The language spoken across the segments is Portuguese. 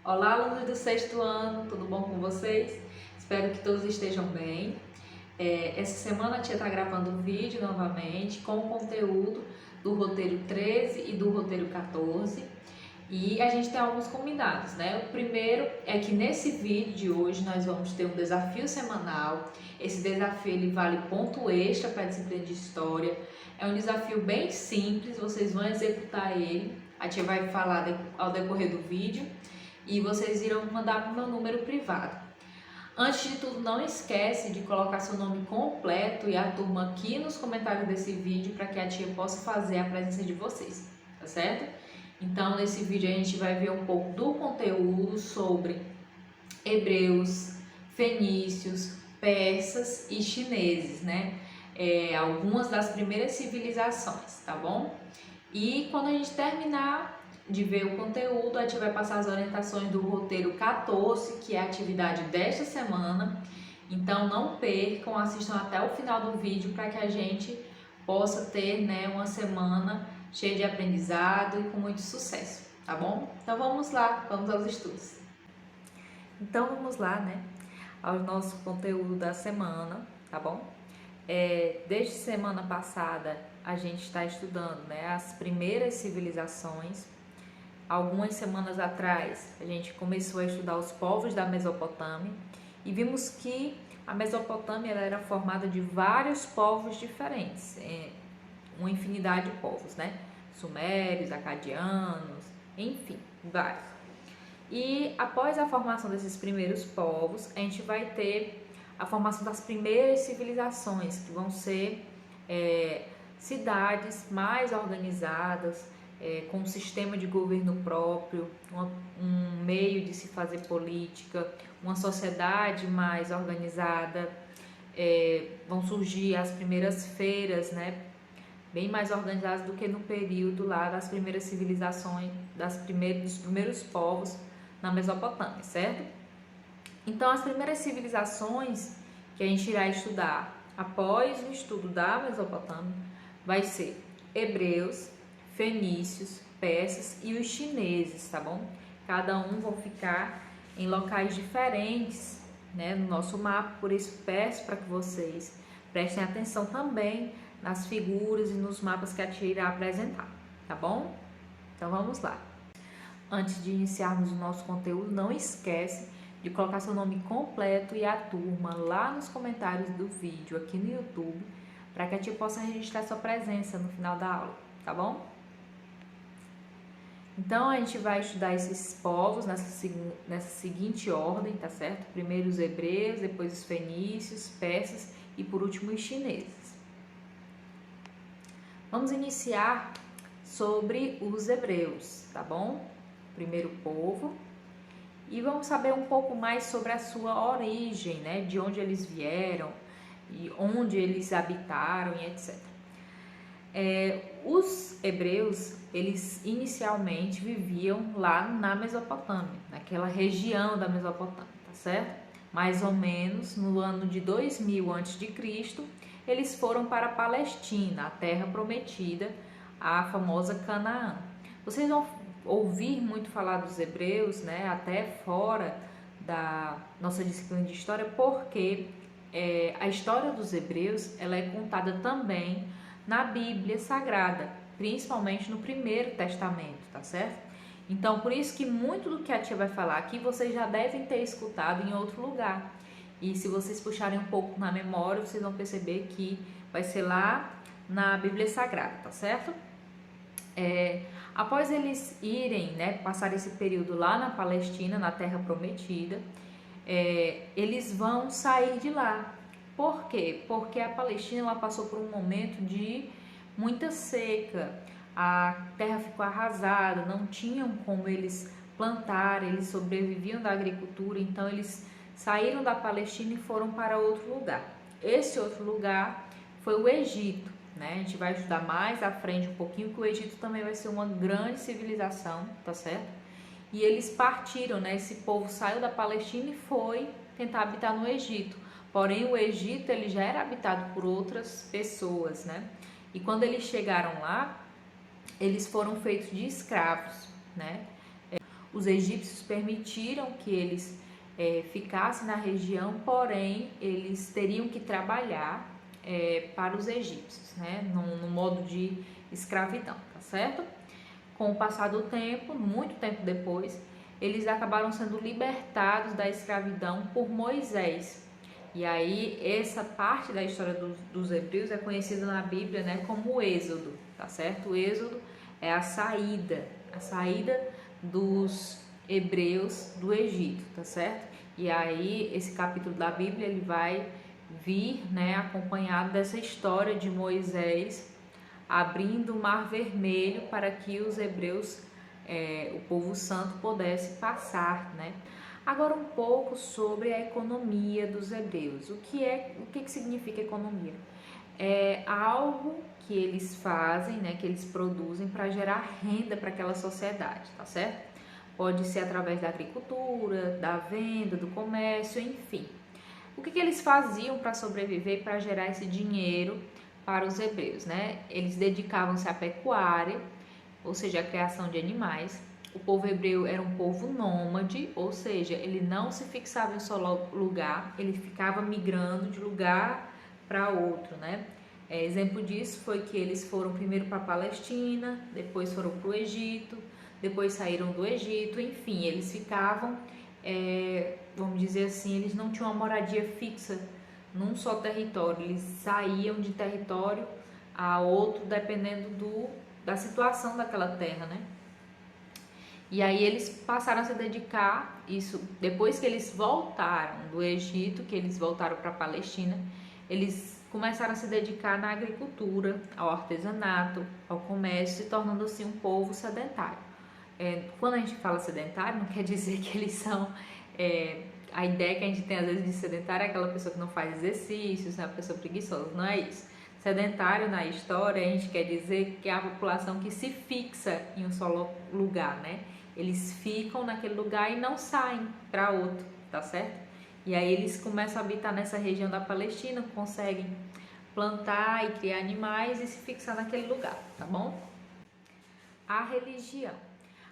Olá, alunos do sexto ano, tudo bom com vocês? Espero que todos estejam bem. Essa semana a tia está gravando um vídeo novamente com o conteúdo do roteiro 13 e do roteiro 14 e a gente tem alguns combinados, né? O primeiro é que nesse vídeo de hoje nós vamos ter um desafio semanal. Esse desafio ele vale ponto extra para a disciplina de História. É um desafio bem simples, vocês vão executar ele. A tia vai falar ao decorrer do vídeo e vocês irão mandar para o meu número privado. Antes de tudo, não esquece de colocar seu nome completo e a turma aqui nos comentários desse vídeo para que a tia possa fazer a presença de vocês, tá certo? Então, nesse vídeo a gente vai ver um pouco do conteúdo sobre hebreus, fenícios, persas e chineses, né? Algumas das primeiras civilizações, tá bom? E quando a gente terminar de ver o conteúdo, a gente vai passar as orientações do roteiro 14, que é a atividade desta semana. Então não percam, assistam até o final do vídeo para que a gente possa ter, né, uma semana cheia de aprendizado e com muito sucesso, tá bom? Então vamos lá, vamos aos estudos. Então vamos lá, né, ao nosso conteúdo da semana, tá bom? Desde semana passada a gente está estudando, né, as primeiras civilizações. Algumas semanas atrás a gente começou a estudar os povos da Mesopotâmia e vimos que a Mesopotâmia ela era formada de vários povos diferentes, uma infinidade de povos, né? Sumérios, acadianos, enfim, vários. E após a formação desses primeiros povos, a gente vai ter a formação das primeiras civilizações, que vão ser cidades mais organizadas, com um sistema de governo próprio, um meio de se fazer política, uma sociedade mais organizada. Vão surgir as primeiras feiras, né, bem mais organizadas do que no período lá das primeiras civilizações, dos primeiros povos na Mesopotâmia, certo? Então, as primeiras civilizações que a gente irá estudar após o estudo da Mesopotâmia vai ser hebreus, fenícios, persas e os chineses, tá bom? Cada um vão ficar em locais diferentes, né, no nosso mapa, por isso peço para que vocês prestem atenção também nas figuras e nos mapas que a tia irá apresentar, tá bom? Então vamos lá. Antes de iniciarmos o nosso conteúdo, não esquece de colocar seu nome completo e a turma lá nos comentários do vídeo aqui no YouTube, para que a tia possa registrar sua presença no final da aula, tá bom? Então, a gente vai estudar esses povos nessa seguinte ordem, tá certo? Primeiro os hebreus, depois os fenícios, persas e por último os chineses. Vamos iniciar sobre os hebreus, tá bom? Primeiro povo. E vamos saber um pouco mais sobre a sua origem, né? De onde eles vieram e onde eles habitaram e etc. Os hebreus, eles inicialmente viviam lá na Mesopotâmia, naquela região da Mesopotâmia, tá certo? Mais ou menos no ano de 2000 a.C., eles foram para a Palestina, a terra prometida, a famosa Canaã. Vocês vão ouvir muito falar dos hebreus, né, até fora da nossa disciplina de história, porque a história dos hebreus ela é contada também na Bíblia Sagrada, principalmente no Primeiro Testamento, tá certo? Então, por isso que muito do que a tia vai falar aqui, vocês já devem ter escutado em outro lugar. E se vocês puxarem um pouco na memória, vocês vão perceber que vai ser lá na Bíblia Sagrada, tá certo? Após eles irem, né, passar esse período lá na Palestina, na Terra Prometida, eles vão sair de lá. Por quê? Porque a Palestina ela passou por um momento de muita seca, a terra ficou arrasada, não tinham como eles plantar, eles sobreviviam da agricultura, então eles saíram da Palestina e foram para outro lugar. Esse outro lugar foi o Egito, né? A gente vai estudar mais à frente um pouquinho que o Egito também vai ser uma grande civilização, tá certo? E eles partiram, né? Esse povo saiu da Palestina e foi tentar habitar no Egito. Porém, o Egito ele já era habitado por outras pessoas, né? E quando eles chegaram lá, eles foram feitos de escravos, né? Os egípcios permitiram que eles ficassem na região, porém eles teriam que trabalhar para os egípcios, né, no modo de escravidão, tá certo? Com o passar do tempo, muito tempo depois, eles acabaram sendo libertados da escravidão por Moisés. E aí, essa parte da história dos hebreus é conhecida na Bíblia, né, como o Êxodo, tá certo? O Êxodo é a saída dos hebreus do Egito, tá certo? E aí, esse capítulo da Bíblia, ele vai vir, né, acompanhado dessa história de Moisés abrindo o Mar Vermelho para que os hebreus, o povo santo, pudesse passar, né? Agora um pouco sobre a economia dos hebreus. O que significa economia? É algo que eles fazem, né, que eles produzem para gerar renda para aquela sociedade, tá certo? Pode ser através da agricultura, da venda, do comércio, enfim. O que eles faziam para sobreviver, para gerar esse dinheiro para os hebreus, né? Eles dedicavam-se à pecuária, ou seja, à criação de animais. O povo hebreu era um povo nômade, ou seja, ele não se fixava em um só lugar, ele ficava migrando de lugar para outro, né? Exemplo disso foi que eles foram primeiro para a Palestina, depois foram para o Egito, depois saíram do Egito, enfim, eles ficavam, vamos dizer assim, eles não tinham uma moradia fixa num só território, eles saíam de território a outro dependendo da situação daquela terra, né? E aí eles passaram a se dedicar, isso depois que eles voltaram do Egito, que eles voltaram para a Palestina, eles começaram a se dedicar na agricultura, ao artesanato, ao comércio, se tornando assim um povo sedentário. Quando a gente fala sedentário, não quer dizer que eles são... a ideia que a gente tem às vezes de sedentário é aquela pessoa que não faz exercícios, né, uma pessoa preguiçosa, não é isso. Sedentário na história a gente quer dizer que é a população que se fixa em um só lugar, né? Eles ficam naquele lugar e não saem para outro, tá certo? E aí eles começam a habitar nessa região da Palestina, conseguem plantar e criar animais e se fixar naquele lugar, tá bom? A religião.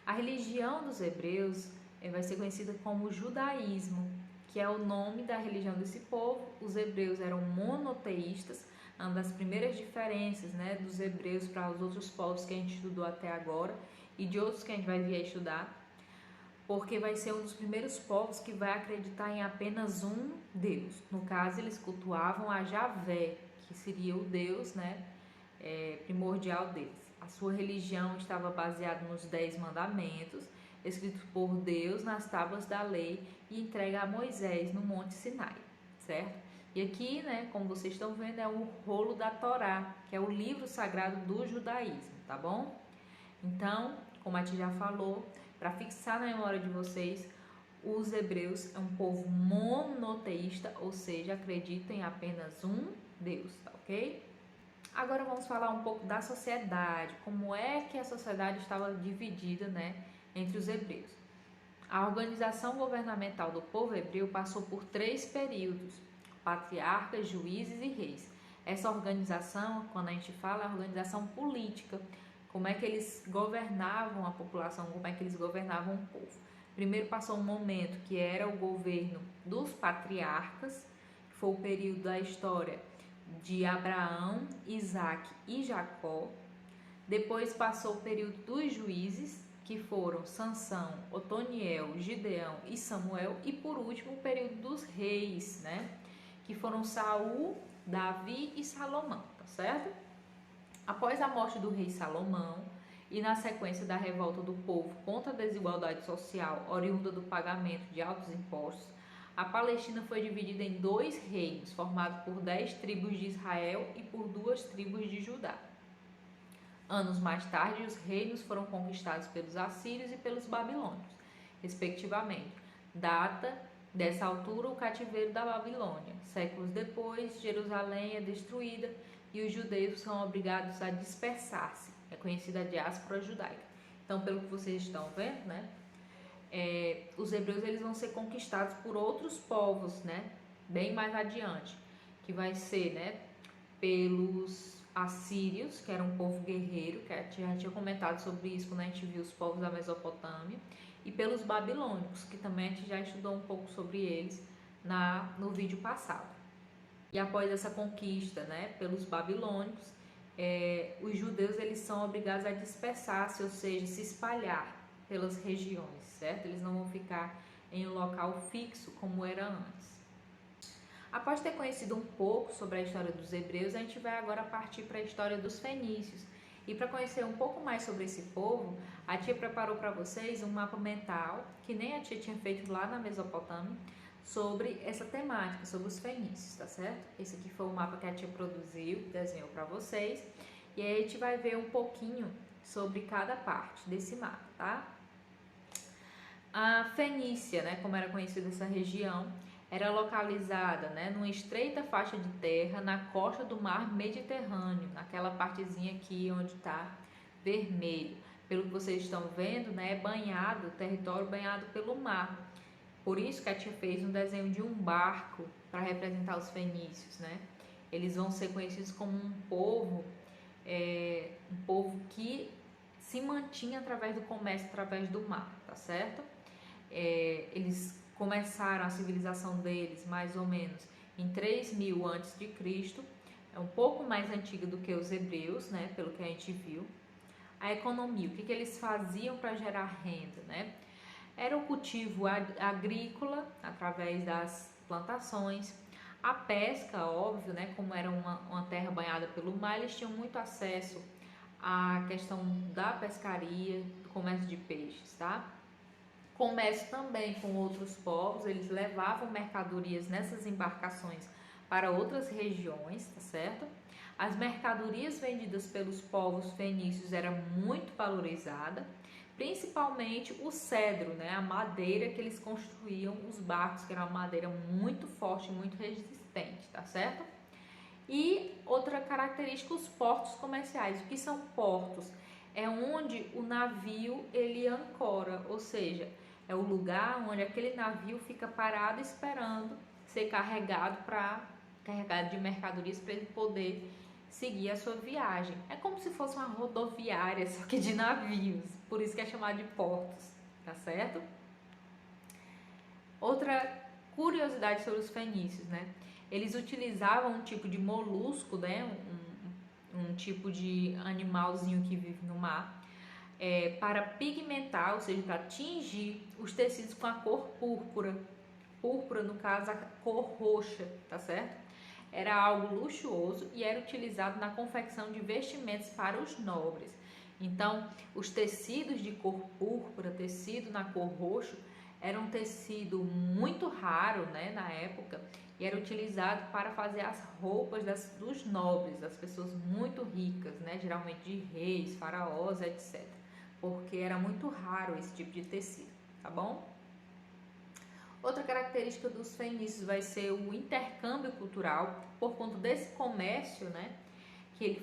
A religião dos hebreus vai ser conhecida como judaísmo, que é o nome da religião desse povo. Os hebreus eram monoteístas, uma das primeiras diferenças, né, dos hebreus para os outros povos que a gente estudou até agora e de outros que a gente vai vir a estudar, porque vai ser um dos primeiros povos que vai acreditar em apenas um Deus. No caso, eles cultuavam a Javé, que seria o Deus, né, primordial deles. A sua religião estava baseada nos 10 mandamentos, escritos por Deus nas tábuas da lei e entregue a Moisés no Monte Sinai, certo? E aqui, né, como vocês estão vendo, é o rolo da Torá, que é o livro sagrado do judaísmo, tá bom? Então, como a Tia já falou, para fixar na memória de vocês, os hebreus é um povo monoteísta, ou seja, acreditam em apenas um Deus, tá ok? Agora vamos falar um pouco da sociedade, como é que a sociedade estava dividida, né, entre os hebreus. A organização governamental do povo hebreu passou por 3 períodos: patriarcas, juízes e reis. Essa organização, quando a gente fala, é a organização política, como é que eles governavam a população, como é que eles governavam o povo. Primeiro passou um momento que era o governo dos patriarcas, que foi o período da história de Abraão, Isaac e Jacó. Depois passou o período dos juízes, que foram Sansão, Otoniel, Gideão e Samuel. E por último o período dos reis, né, que foram Saul, Davi e Salomão, tá certo? Após a morte do rei Salomão e na sequência da revolta do povo contra a desigualdade social oriunda do pagamento de altos impostos, a Palestina foi dividida em 2 reinos, formados por 10 tribos de Israel e por 2 tribos de Judá. Anos mais tarde, os reinos foram conquistados pelos assírios e pelos babilônios, respectivamente. Data dessa altura o cativeiro da Babilônia. Séculos depois, Jerusalém é destruída e os judeus são obrigados a dispersar-se. É conhecida a diáspora judaica. Então, pelo que vocês estão vendo, né, os hebreus eles vão ser conquistados por outros povos, né, bem mais adiante, que vai ser, né, pelos assírios, que era um povo guerreiro, que a gente já tinha comentado sobre isso quando a gente viu os povos da Mesopotâmia, e pelos babilônicos, que também a gente já estudou um pouco sobre eles no vídeo passado. E após essa conquista, né, pelos babilônicos, os judeus eles são obrigados a dispersar-se, ou seja, se espalhar pelas regiões, certo? Eles não vão ficar em um local fixo como era antes. Após ter conhecido um pouco sobre a história dos hebreus, a gente vai agora partir para a história dos fenícios. E para conhecer um pouco mais sobre esse povo, a tia preparou para vocês um mapa mental, que nem a tia tinha feito lá na Mesopotâmia, sobre essa temática, sobre os fenícios, tá certo? Esse aqui foi o mapa que a tia produziu, desenhou para vocês. E aí a gente vai ver um pouquinho sobre cada parte desse mapa, tá? A Fenícia, né, como era conhecida essa região, era localizada, né, numa estreita faixa de terra na costa do mar Mediterrâneo, naquela partezinha aqui onde está vermelho. Pelo que vocês estão vendo, né, é banhado, o território banhado pelo mar. Por isso que a tia fez um desenho de um barco para representar os fenícios, né? Eles vão ser conhecidos como um povo que se mantinha através do comércio, através do mar, tá certo? Eles começaram a civilização deles mais ou menos em 3000 a.C., é um pouco mais antiga do que os hebreus, né? Pelo que a gente viu. A economia, o que eles faziam para gerar renda, né? Era o cultivo agrícola, através das plantações, a pesca, óbvio, né? Como era uma terra banhada pelo mar, eles tinham muito acesso à questão da pescaria, do comércio de peixes, tá? Comércio também com outros povos, eles levavam mercadorias nessas embarcações para outras regiões, tá certo? As mercadorias vendidas pelos povos fenícios era muito valorizada, principalmente o cedro, né? A madeira que eles construíam os barcos, que era uma madeira muito forte, muito resistente, tá certo? E outra característica, os portos comerciais. O que são portos? É onde o navio ele ancora, ou seja, é o lugar onde aquele navio fica parado esperando ser carregado de mercadorias para ele poder seguir a sua viagem. É como se fosse uma rodoviária, só que de navios, por isso que é chamado de portos, tá certo? Outra curiosidade sobre os fenícios, né? Eles utilizavam um tipo de molusco, né? Um tipo de animalzinho que vive no mar, para pigmentar, ou seja, para tingir os tecidos com a cor púrpura. Púrpura, no caso, a cor roxa, tá certo? Era algo luxuoso e era utilizado na confecção de vestimentos para os nobres. Então, os tecidos de cor púrpura, tecido na cor roxo, era um tecido muito raro, né, na época, e era utilizado para fazer as roupas dos nobres, das pessoas muito ricas, né, geralmente de reis, faraós, etc. Porque era muito raro esse tipo de tecido, tá bom? Outra característica dos fenícios vai ser o intercâmbio cultural, por conta desse comércio, né, que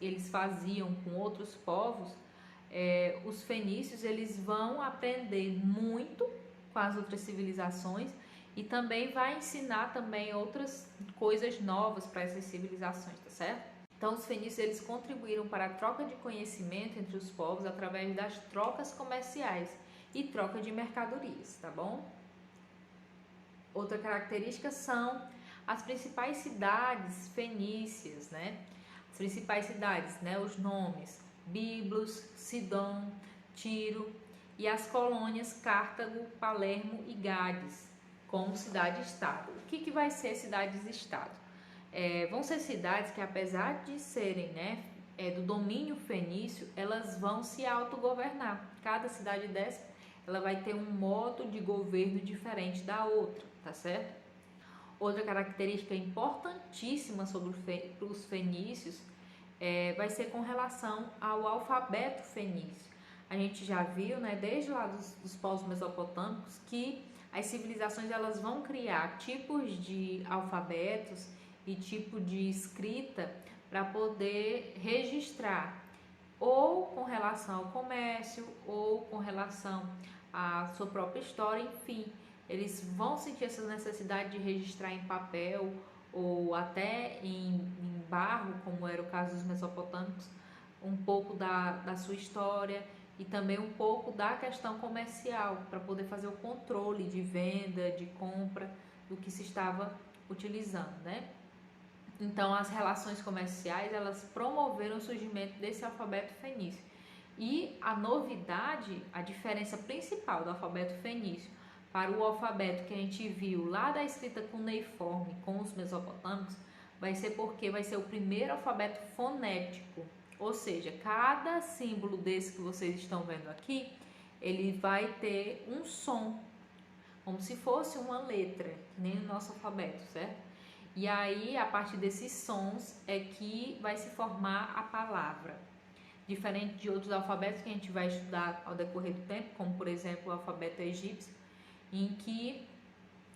eles faziam com outros povos. Os fenícios eles vão aprender muito com as outras civilizações e também vai ensinar também outras coisas novas para essas civilizações, tá certo? Então os fenícios eles contribuíram para a troca de conhecimento entre os povos através das trocas comerciais e troca de mercadorias, tá bom? Outra característica são as principais cidades fenícias, né? As principais cidades, né? Os nomes: Biblos, Sidom, Tiro, e as colônias Cartago, Palermo e Gades, como cidade-estado. O que vai ser cidades-estado? Vão ser cidades que, apesar de serem, né, do domínio fenício, elas vão se autogovernar. Cada cidade dessa ela vai ter um modo de governo diferente da outra, tá certo? Outra característica importantíssima sobre os fenícios vai ser com relação ao alfabeto fenício. A gente já viu, né, desde lá dos povos mesopotâmicos, que as civilizações elas vão criar tipos de alfabetos e tipo de escrita para poder registrar, ou com relação ao comércio, ou com relação à sua própria história, enfim. Eles vão sentir essa necessidade de registrar em papel ou até em barro, como era o caso dos mesopotâmicos, um pouco da sua história. e também um pouco da questão comercial, para poder fazer o controle de venda, de compra do que se estava utilizando, né? Então, as relações comerciais, elas promoveram o surgimento desse alfabeto fenício. E a novidade, a diferença principal do alfabeto fenício para o alfabeto que a gente viu lá da escrita cuneiforme com os mesopotâmicos, vai ser porque vai ser o primeiro alfabeto fonético. Ou seja, cada símbolo desse que vocês estão vendo aqui, ele vai ter um som, como se fosse uma letra, que nem o nosso alfabeto, certo? E aí, a partir desses sons é que vai se formar a palavra. Diferente de outros alfabetos que a gente vai estudar ao decorrer do tempo, como por exemplo o alfabeto egípcio, em que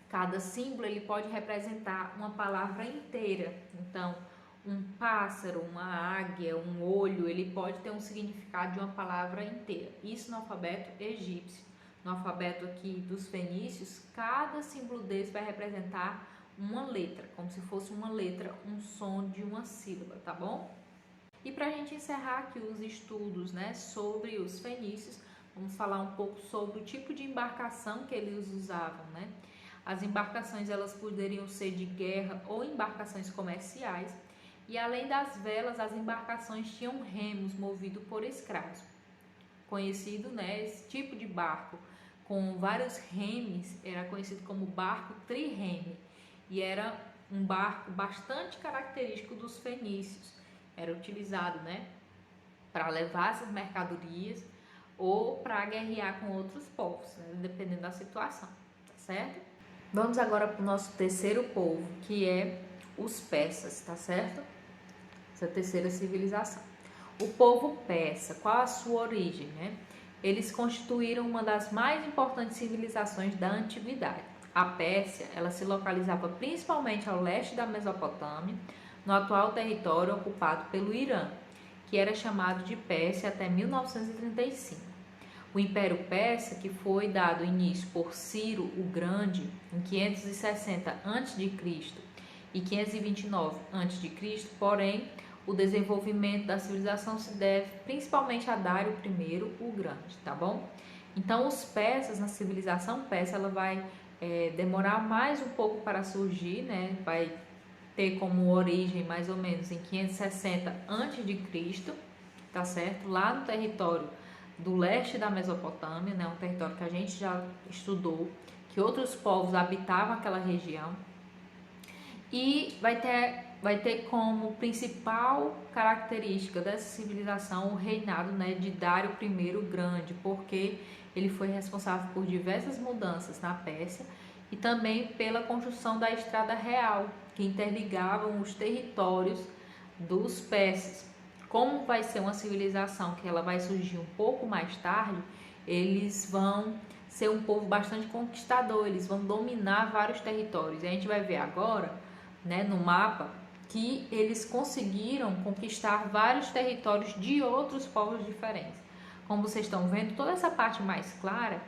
cada símbolo ele pode representar uma palavra inteira. Então, um pássaro, uma águia, um olho, ele pode ter um significado de uma palavra inteira. Isso no alfabeto egípcio. No alfabeto aqui dos fenícios, cada símbolo desse vai representar uma letra, como se fosse uma letra, um som de uma sílaba, tá bom? E para a gente encerrar aqui os estudos, né, sobre os fenícios, vamos falar um pouco sobre o tipo de embarcação que eles usavam, né? As embarcações, elas poderiam ser de guerra ou embarcações comerciais, e além das velas, as embarcações tinham remos movidos por escravos. Conhecido, né, esse tipo de barco com vários remes era conhecido como barco trirreme, e era um barco bastante característico dos fenícios. Era utilizado, né, para levar essas mercadorias ou para guerrear com outros povos, né, dependendo da situação, tá certo? Vamos agora para o nosso terceiro povo, que é os persas, tá certo? Essa terceira civilização. O povo persa, qual a sua origem, né? Eles constituíram uma das mais importantes civilizações da antiguidade. A Pérsia, ela se localizava principalmente ao leste da Mesopotâmia, no atual território ocupado pelo Irã, que era chamado de Pérsia até 1935. O Império Persa, que foi dado início por Ciro o Grande em 560 a.C. e 529 a.C., porém, o desenvolvimento da civilização se deve principalmente a Dário I o Grande, tá bom? Então, os persas, na civilização persa, ela vai demorar mais um pouco para surgir, né? Vai ter como origem mais ou menos em 560 a.C., tá certo? Lá no território do leste da Mesopotâmia, né? Um território que a gente já estudou, que outros povos habitavam aquela região. E vai ter como principal característica dessa civilização o reinado, né, de Dário I o Grande, porque ele foi responsável por diversas mudanças na Pérsia e também pela construção da Estrada Real, que interligavam os territórios dos persas. Como vai ser uma civilização que ela vai surgir um pouco mais tarde, eles vão ser um povo bastante conquistador, eles vão dominar vários territórios. E a gente vai ver agora, né, no mapa, que eles conseguiram conquistar vários territórios de outros povos diferentes. Como vocês estão vendo, toda essa parte mais clara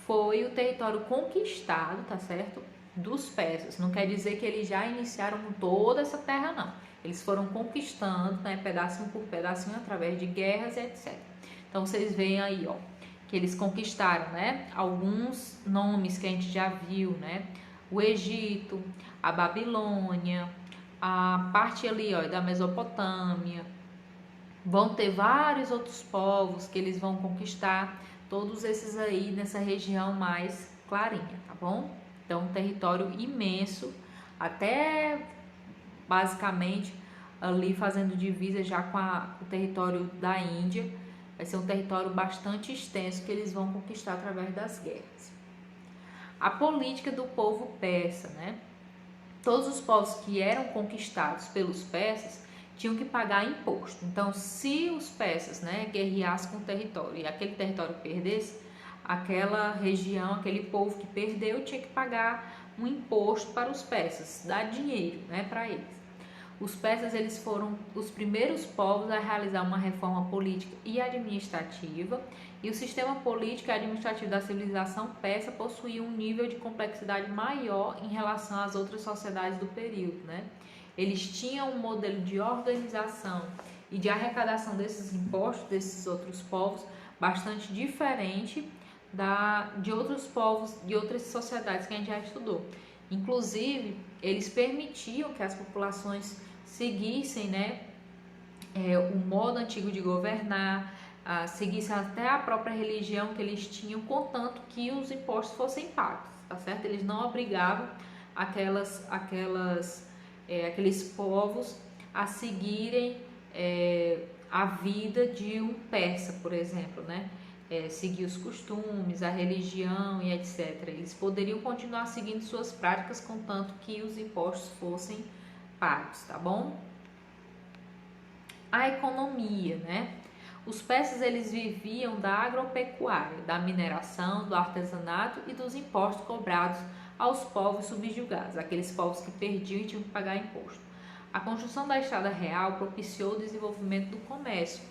foi o território conquistado, tá certo? Dos persas. Não quer dizer que eles já iniciaram toda essa terra, não. Eles foram conquistando, né, pedacinho por pedacinho, através de guerras e etc. Então, vocês veem aí, ó, que eles conquistaram, né, alguns nomes que a gente já viu, né? O Egito, a Babilônia, a parte ali, ó, da Mesopotâmia. Vão ter vários outros povos que eles vão conquistar, todos esses aí nessa região mais clarinha, tá bom? Então, um território imenso, até basicamente ali fazendo divisa já com o território da Índia. Vai ser um território bastante extenso que eles vão conquistar através das guerras. A política do povo persa, né? Todos os povos que eram conquistados pelos persas tinham que pagar imposto. Então, se os persas, né, guerreassem com o território e aquele território perdesse, aquela região, aquele povo que perdeu tinha que pagar um imposto para os persas, dar dinheiro, né, para eles. Os persas, eles foram os primeiros povos a realizar uma reforma política e administrativa, e o sistema político e administrativo da civilização persa possuía um nível de complexidade maior em relação às outras sociedades do período, né? Eles tinham um modelo de organização e de arrecadação desses impostos desses outros povos bastante diferente de outros povos, de outras sociedades que a gente já estudou. Inclusive, eles permitiam que as populações seguissem, né, o modo antigo de governar, seguissem até a própria religião que eles tinham, contanto que os impostos fossem pagos, tá certo? Eles não obrigavam aqueles povos a seguirem a vida de um persa, por exemplo, né? Seguir os costumes, a religião e etc. Eles poderiam continuar seguindo suas práticas, contanto que os impostos fossem pagos, tá bom? A economia, né? Os persas, eles viviam da agropecuária, da mineração, do artesanato e dos impostos cobrados aos povos subjugados, aqueles povos que perdiam e tinham que pagar imposto. A construção da estrada real propiciou o desenvolvimento do comércio,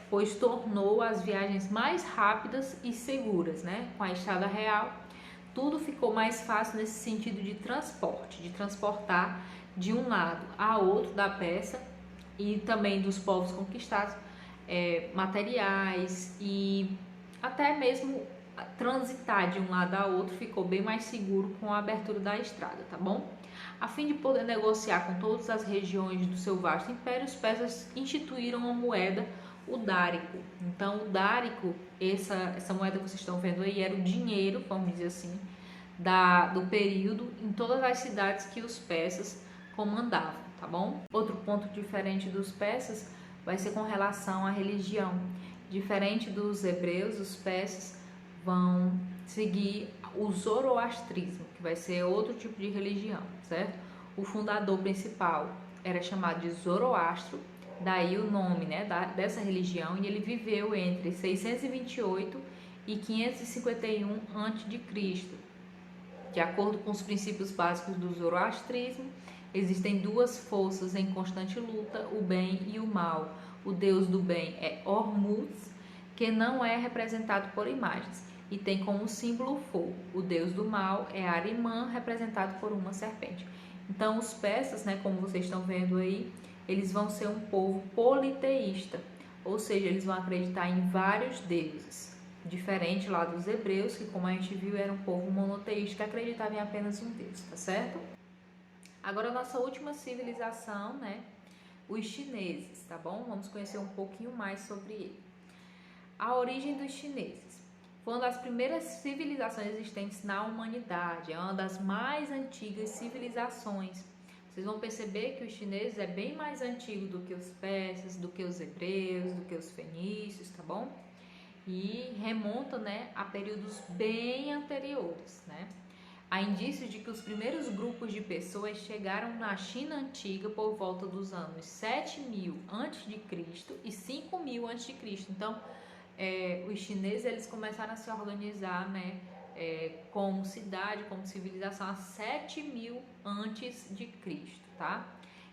pois tornou as viagens mais rápidas e seguras, né? Com a estrada real, tudo ficou mais fácil nesse sentido de transporte, de transportar de um lado a outro da Pérsia e também dos povos conquistados, materiais, e até mesmo transitar de um lado a outro ficou bem mais seguro com a abertura da estrada, tá bom? A fim de poder negociar com todas as regiões do seu vasto império, os persas instituíram uma moeda, o dárico. Então, o dárico, essa moeda que vocês estão vendo aí, era o dinheiro, vamos dizer assim, do período em todas as cidades que os persas comandavam, tá bom? Outro ponto diferente dos persas vai ser com relação à religião. Diferente dos hebreus, os persas vão seguir o zoroastrismo, que vai ser outro tipo de religião, certo? O fundador principal era chamado de Zoroastro, daí o nome, né, dessa religião, e ele viveu entre 628 e 551 a.C. De acordo com os princípios básicos do zoroastrismo, existem duas forças em constante luta, o bem e o mal. O deus do bem é Hormuz, que não é representado por imagens e tem como símbolo o fogo. O deus do mal é Ahriman, representado por uma serpente. Então, os persas, né, como vocês estão vendo aí, eles vão ser um povo politeísta, ou seja, eles vão acreditar em vários deuses. Diferente lá dos hebreus, que como a gente viu, era um povo monoteísta que acreditava em apenas um deus, tá certo? Agora a nossa última civilização, né? Os chineses, tá bom? Vamos conhecer um pouquinho mais sobre ele. A origem dos chineses. Foi uma das primeiras civilizações existentes na humanidade, é uma das mais antigas civilizações. Vocês vão perceber que os chineses é bem mais antigo do que os persas, do que os hebreus, do que os fenícios, tá bom? E remonta, né, a períodos bem anteriores, né? Há indícios de que os primeiros grupos de pessoas chegaram na China antiga por volta dos anos 7000 a.C. e 5000 a.C. Então, os chineses, eles começaram a se organizar, né, como cidade, como civilização há 7000 a.C., tá?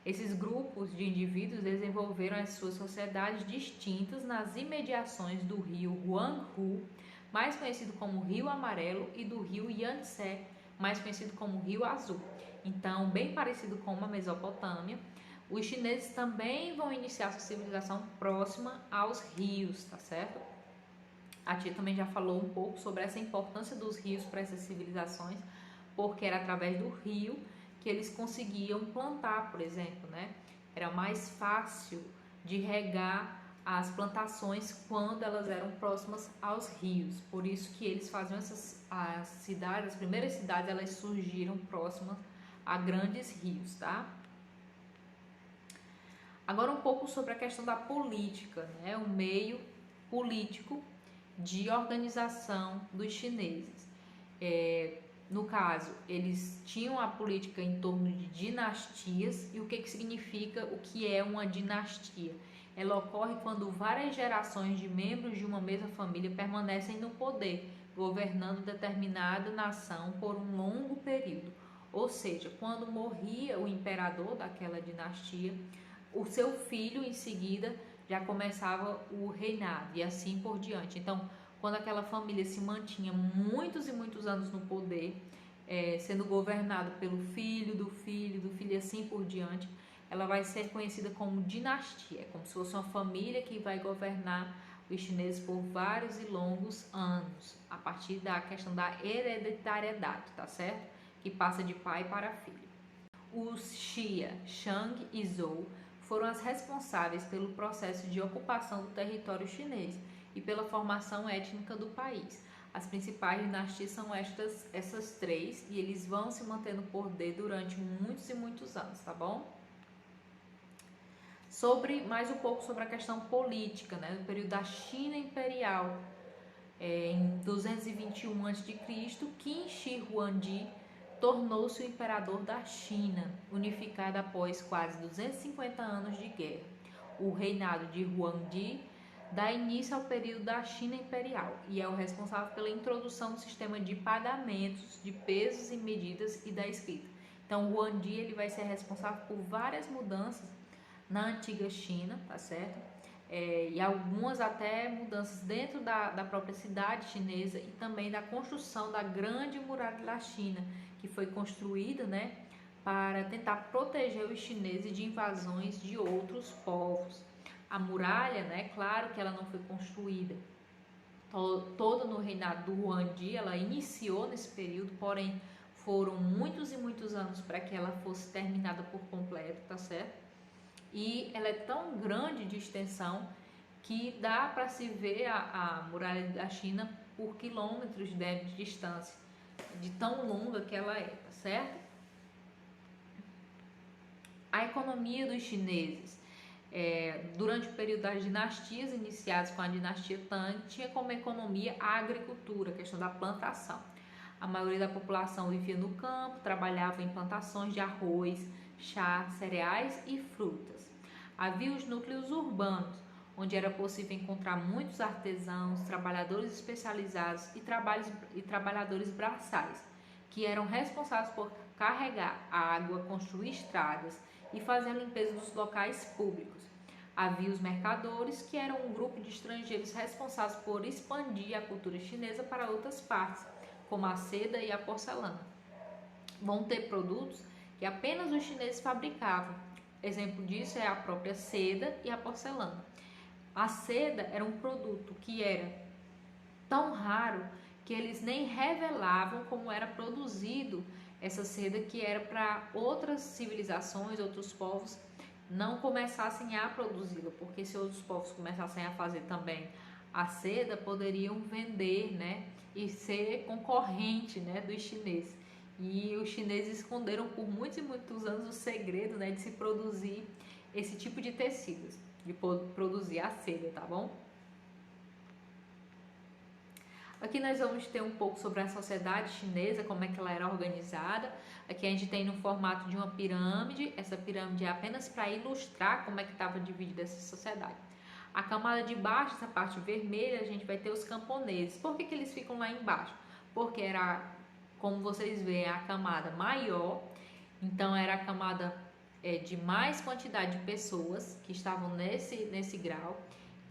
Esses grupos de indivíduos desenvolveram as suas sociedades distintas nas imediações do rio Huanghu, mais conhecido como Rio Amarelo, e do rio Yangtze, mais conhecido como Rio Azul. Então, bem parecido com a Mesopotâmia, os chineses também vão iniciar sua civilização próxima aos rios, tá certo? A tia também já falou um pouco sobre essa importância dos rios para essas civilizações, porque era através do rio que eles conseguiam plantar, por exemplo, né? Era mais fácil de regar as plantações quando elas eram próximas aos rios. Por isso que eles faziam as primeiras cidades, elas surgiram próximas a grandes rios, tá? Agora um pouco sobre a questão da política, né? O meio político de organização dos chineses. No caso, eles tinham a política em torno de dinastias. E o que significa o que é uma dinastia? Ela ocorre quando várias gerações de membros de uma mesma família permanecem no poder, governando determinada nação por um longo período. Ou seja, quando morria o imperador daquela dinastia, o seu filho em seguida já começava o reinado e assim por diante. Então, quando aquela família se mantinha muitos e muitos anos no poder, sendo governado pelo filho do filho do filho e assim por diante, ela vai ser conhecida como dinastia. É como se fosse uma família que vai governar os chineses por vários e longos anos, a partir da questão da hereditariedade, tá certo? Que passa de pai para filho. Os Xia, Shang e Zhou foram as responsáveis pelo processo de ocupação do território chinês e pela formação étnica do país. As principais dinastias são essas três e eles vão se manter no poder durante muitos e muitos anos, tá bom? Mais um pouco sobre a questão política, né? No período da China Imperial, em 221 a.C., Qin Shi Huangdi tornou-se o imperador da China, unificada após quase 250 anos de guerra. O reinado de Huangdi dá início ao período da China Imperial e é o responsável pela introdução do sistema de pagamentos, de pesos e medidas e da escrita. Então, o Huangdi ele vai ser responsável por várias mudanças na antiga China, tá certo? E algumas até mudanças dentro da própria cidade chinesa e também da construção da Grande Muralha da China, que foi construída, né, para tentar proteger os chineses de invasões de outros povos. A muralha, né, claro que ela não foi construída toda no reinado do Huangdi, ela iniciou nesse período, porém foram muitos e muitos anos para que ela fosse terminada por completo, tá certo? E ela é tão grande de extensão que dá para se ver a muralha da China por quilômetros de distância, de tão longa que ela é, tá certo? A economia dos chineses, durante o período das dinastias iniciadas com a dinastia Tang, tinha como economia a agricultura, a questão da plantação. A maioria da população vivia no campo, trabalhava em plantações de arroz, chá, cereais e frutas. Havia os núcleos urbanos, onde era possível encontrar muitos artesãos, trabalhadores especializados e trabalhadores braçais, que eram responsáveis por carregar água, construir estradas e fazer a limpeza dos locais públicos. Havia os mercadores, que eram um grupo de estrangeiros responsáveis por expandir a cultura chinesa para outras partes, como a seda e a porcelana. Vão ter produtos que apenas os chineses fabricavam. Exemplo disso é a própria seda e a porcelana. A seda era um produto que era tão raro que eles nem revelavam como era produzido essa seda, que era para outras civilizações, outros povos não começassem a produzi-la, porque se outros povos começassem a fazer também a seda, poderiam vender, né, e ser concorrente, né, dos chineses. E os chineses esconderam por muitos e muitos anos o segredo, né, de se produzir esse tipo de tecidos, de produzir a seda, tá bom? Aqui nós vamos ter um pouco sobre a sociedade chinesa, como é que ela era organizada. Aqui a gente tem no formato de uma pirâmide. Essa pirâmide é apenas para ilustrar como é que estava dividida essa sociedade. A camada de baixo, essa parte vermelha, a gente vai ter os camponeses. Por que eles ficam lá embaixo? Porque era, como vocês veem, a camada maior. Então era a camada de mais quantidade de pessoas que estavam nesse grau,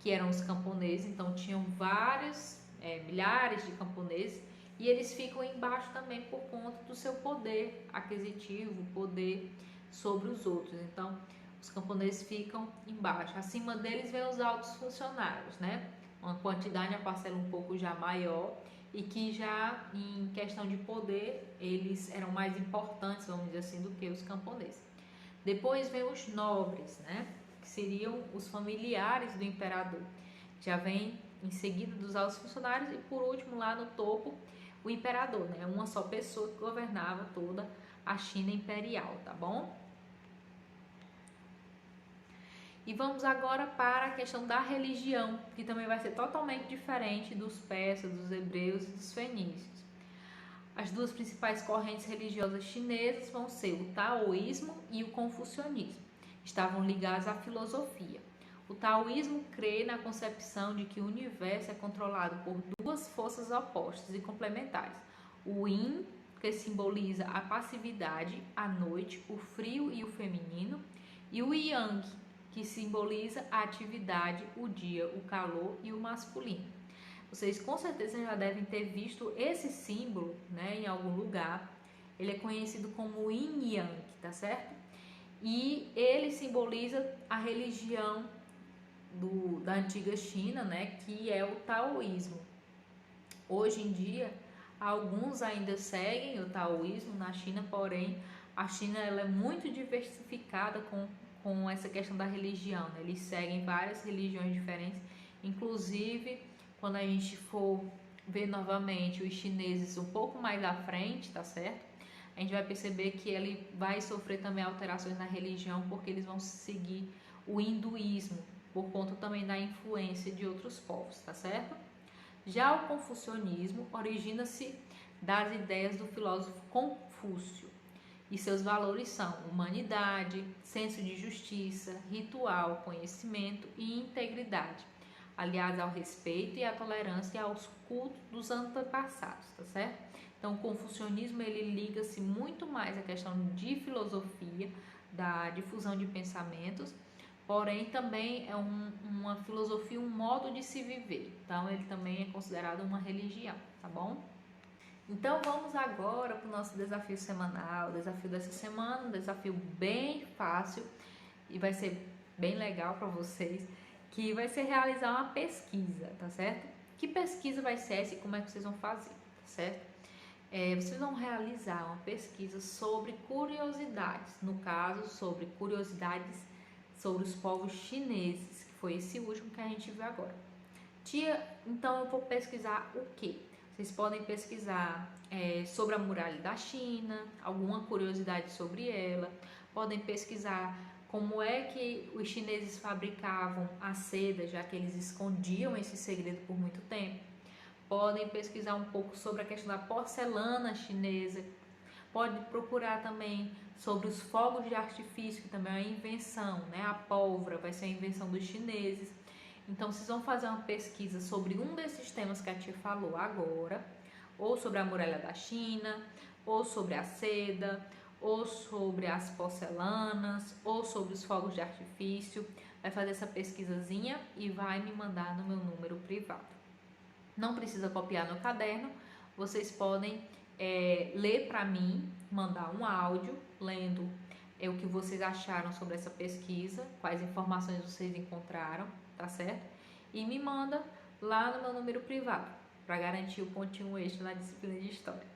que eram os camponeses. Então tinham vários milhares de camponeses, e eles ficam embaixo também por conta do seu poder aquisitivo, poder sobre os outros. Então, os camponeses ficam embaixo. Acima deles vem os altos funcionários, né? Uma quantidade, uma parcela um pouco já maior, e que já em questão de poder eles eram mais importantes, vamos dizer assim, do que os camponeses. Depois vem os nobres, né? Que seriam os familiares do imperador. Já vem em seguida dos altos funcionários e por último lá no topo o imperador, né? Uma só pessoa que governava toda a China imperial, tá bom? E vamos agora para a questão da religião, que também vai ser totalmente diferente dos persas, dos hebreus e dos fenícios. As duas principais correntes religiosas chinesas vão ser o taoísmo e o confucionismo. Estavam ligados à filosofia. O taoísmo crê na concepção de que o universo é controlado por duas forças opostas e complementares. O yin, que simboliza a passividade, a noite, o frio e o feminino, e o yang, que simboliza a atividade, o dia, o calor e o masculino. Vocês com certeza já devem ter visto esse símbolo, né, em algum lugar. Ele é conhecido como Yin Yang, tá certo? E ele simboliza a religião da antiga China, né, que é o taoísmo. Hoje em dia, alguns ainda seguem o taoísmo na China, porém a China ela é muito diversificada com essa questão da religião, né? Eles seguem várias religiões diferentes, inclusive quando a gente for ver novamente os chineses um pouco mais à frente, tá certo? A gente vai perceber que ele vai sofrer também alterações na religião, porque eles vão seguir o hinduísmo, por conta também da influência de outros povos, tá certo? Já o confucionismo origina-se das ideias do filósofo Confúcio, e seus valores são humanidade, senso de justiça, ritual, conhecimento e integridade, aliados ao respeito e à tolerância aos cultos dos antepassados, tá certo? Então, o confucionismo ele liga-se muito mais à questão de filosofia, da difusão de pensamentos, porém também é uma filosofia, um modo de se viver. Então, ele também é considerado uma religião, tá bom? Então vamos agora para o nosso desafio semanal, o desafio dessa semana, um desafio bem fácil e vai ser bem legal para vocês, que vai ser realizar uma pesquisa, tá certo? Que pesquisa vai ser essa e como é que vocês vão fazer, tá certo? Vocês vão realizar uma pesquisa sobre curiosidades, no caso sobre curiosidades sobre os povos chineses, que foi esse último que a gente viu agora. Tia, então eu vou pesquisar o quê? Vocês podem pesquisar sobre a muralha da China, alguma curiosidade sobre ela. Podem pesquisar como é que os chineses fabricavam a seda, já que eles escondiam esse segredo por muito tempo. Podem pesquisar um pouco sobre a questão da porcelana chinesa. Pode procurar também sobre os fogos de artifício, que também é uma invenção, né? A pólvora vai ser a invenção dos chineses. Então, vocês vão fazer uma pesquisa sobre um desses temas que a tia falou agora, ou sobre a muralha da China, ou sobre a seda, ou sobre as porcelanas, ou sobre os fogos de artifício. Vai fazer essa pesquisazinha e vai me mandar no meu número privado. Não precisa copiar no caderno, vocês podem ler para mim, mandar um áudio lendo o que vocês acharam sobre essa pesquisa, quais informações vocês encontraram, tá certo? E me manda lá no meu número privado, para garantir o pontinho extra na disciplina de História.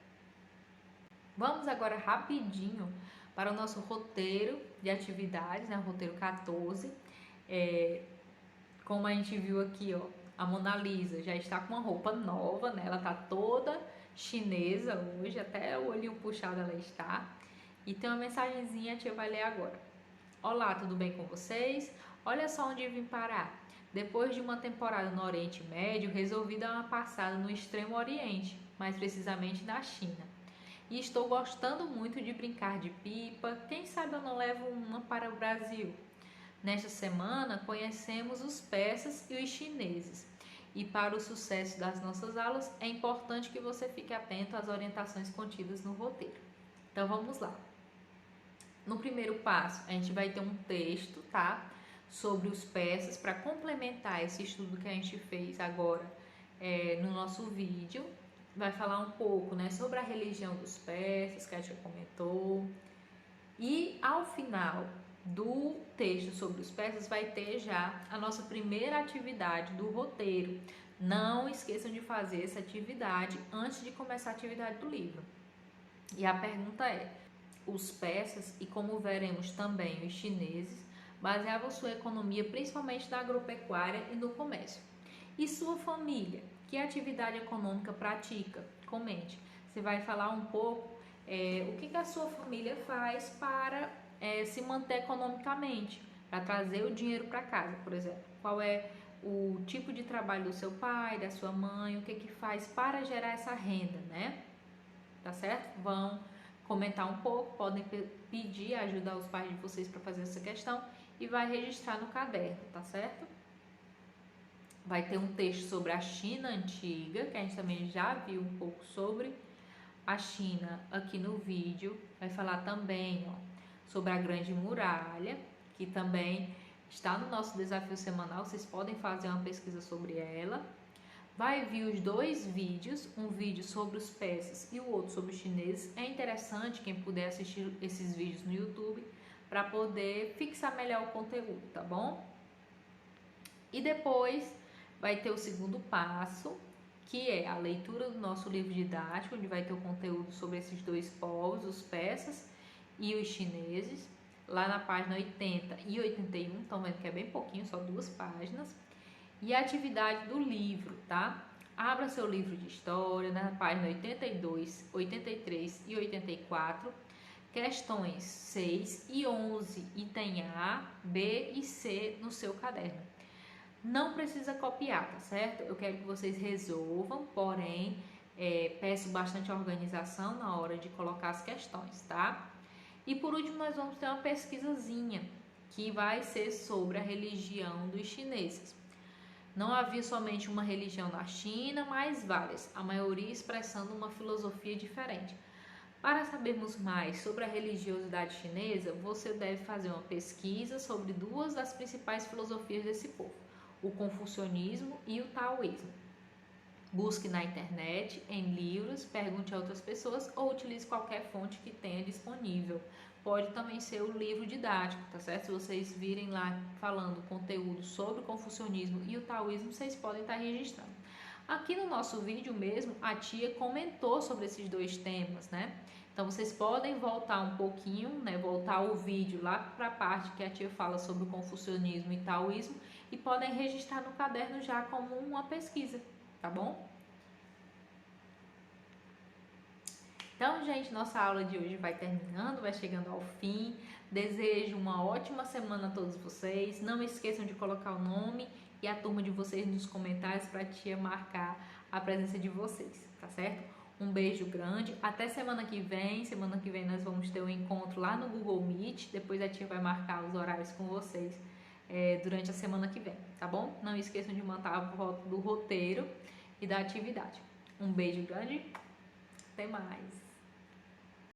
Vamos agora rapidinho para o nosso roteiro de atividades, né? O roteiro 14. Como a gente viu aqui, ó, a Mona Lisa já está com uma roupa nova, né? Ela tá toda chinesa hoje, até o olhinho puxado ela está. E tem uma mensagenzinha, a tia vai ler agora. Olá, tudo bem com vocês? Olha só onde vim parar. Depois de uma temporada no Oriente Médio, resolvi dar uma passada no Extremo Oriente, mais precisamente na China. E estou gostando muito de brincar de pipa, quem sabe eu não levo uma para o Brasil. Nesta semana, conhecemos os persas e os chineses. E para o sucesso das nossas aulas, é importante que você fique atento às orientações contidas no roteiro. Então, vamos lá. No primeiro passo, a gente vai ter um texto, tá? Sobre os persas, para complementar esse estudo que a gente fez agora no nosso vídeo. Vai falar um pouco, né, sobre a religião dos persas, que a gente comentou. E ao final do texto sobre os persas vai ter já a nossa primeira atividade do roteiro. Não esqueçam de fazer essa atividade antes de começar a atividade do livro. E a pergunta é: os persas, e como veremos também os chineses, baseavam sua economia principalmente na agropecuária e no comércio. E sua família, que atividade econômica pratica? Comente. Você vai falar um pouco o que a sua família faz para se manter economicamente, para trazer o dinheiro para casa, por exemplo. Qual é o tipo de trabalho do seu pai, da sua mãe, o que faz para gerar essa renda, né? Tá certo? Vão comentar um pouco, podem pedir ajuda aos pais de vocês para fazer essa questão e vai registrar no caderno, tá certo? Vai ter um texto sobre a China antiga, que a gente também já viu um pouco sobre a China aqui no vídeo. Vai falar também, ó, sobre a Grande Muralha, que também está no nosso desafio semanal, vocês podem fazer uma pesquisa sobre ela. Vai vir os dois vídeos, um vídeo sobre os persas e o outro sobre os chineses. É interessante quem puder assistir esses vídeos no YouTube para poder fixar melhor o conteúdo, tá bom? E depois vai ter o segundo passo, que é a leitura do nosso livro didático, onde vai ter o conteúdo sobre esses dois povos, os persas e os chineses, lá na página 80 e 81, estão vendo que é bem pouquinho, só 2 páginas. E a atividade do livro, tá? Abra seu livro de história na página 82, 83 e 84, questões 6 e 11, item A, B e C no seu caderno. Não precisa copiar, tá certo? Eu quero que vocês resolvam, porém, peço bastante organização na hora de colocar as questões, tá? E por último, nós vamos ter uma pesquisazinha, que vai ser sobre a religião dos chineses. Não havia somente uma religião na China, mas várias, a maioria expressando uma filosofia diferente. Para sabermos mais sobre a religiosidade chinesa, você deve fazer uma pesquisa sobre 2 das principais filosofias desse povo, o confucionismo e o taoísmo. Busque na internet, em livros, pergunte a outras pessoas ou utilize qualquer fonte que tenha disponível. Pode também ser o livro didático, tá certo? Se vocês virem lá falando conteúdo sobre o confucionismo e o taoísmo, vocês podem estar registrando. Aqui no nosso vídeo mesmo, a tia comentou sobre esses 2 temas, né? Então, vocês podem voltar um pouquinho, né? Voltar o vídeo lá para a parte que a tia fala sobre o confucionismo e taoísmo e podem registrar no caderno já como uma pesquisa, tá bom? Então, gente, nossa aula de hoje vai terminando, vai chegando ao fim. Desejo uma ótima semana a todos vocês. Não esqueçam de colocar o nome e a turma de vocês nos comentários para a tia marcar a presença de vocês, tá certo? Um beijo grande. Até semana que vem. Semana que vem nós vamos ter um encontro lá no Google Meet. Depois a tia vai marcar os horários com vocês durante a semana que vem, tá bom? Não esqueçam de mandar a foto do roteiro e da atividade. Um beijo grande. Até mais.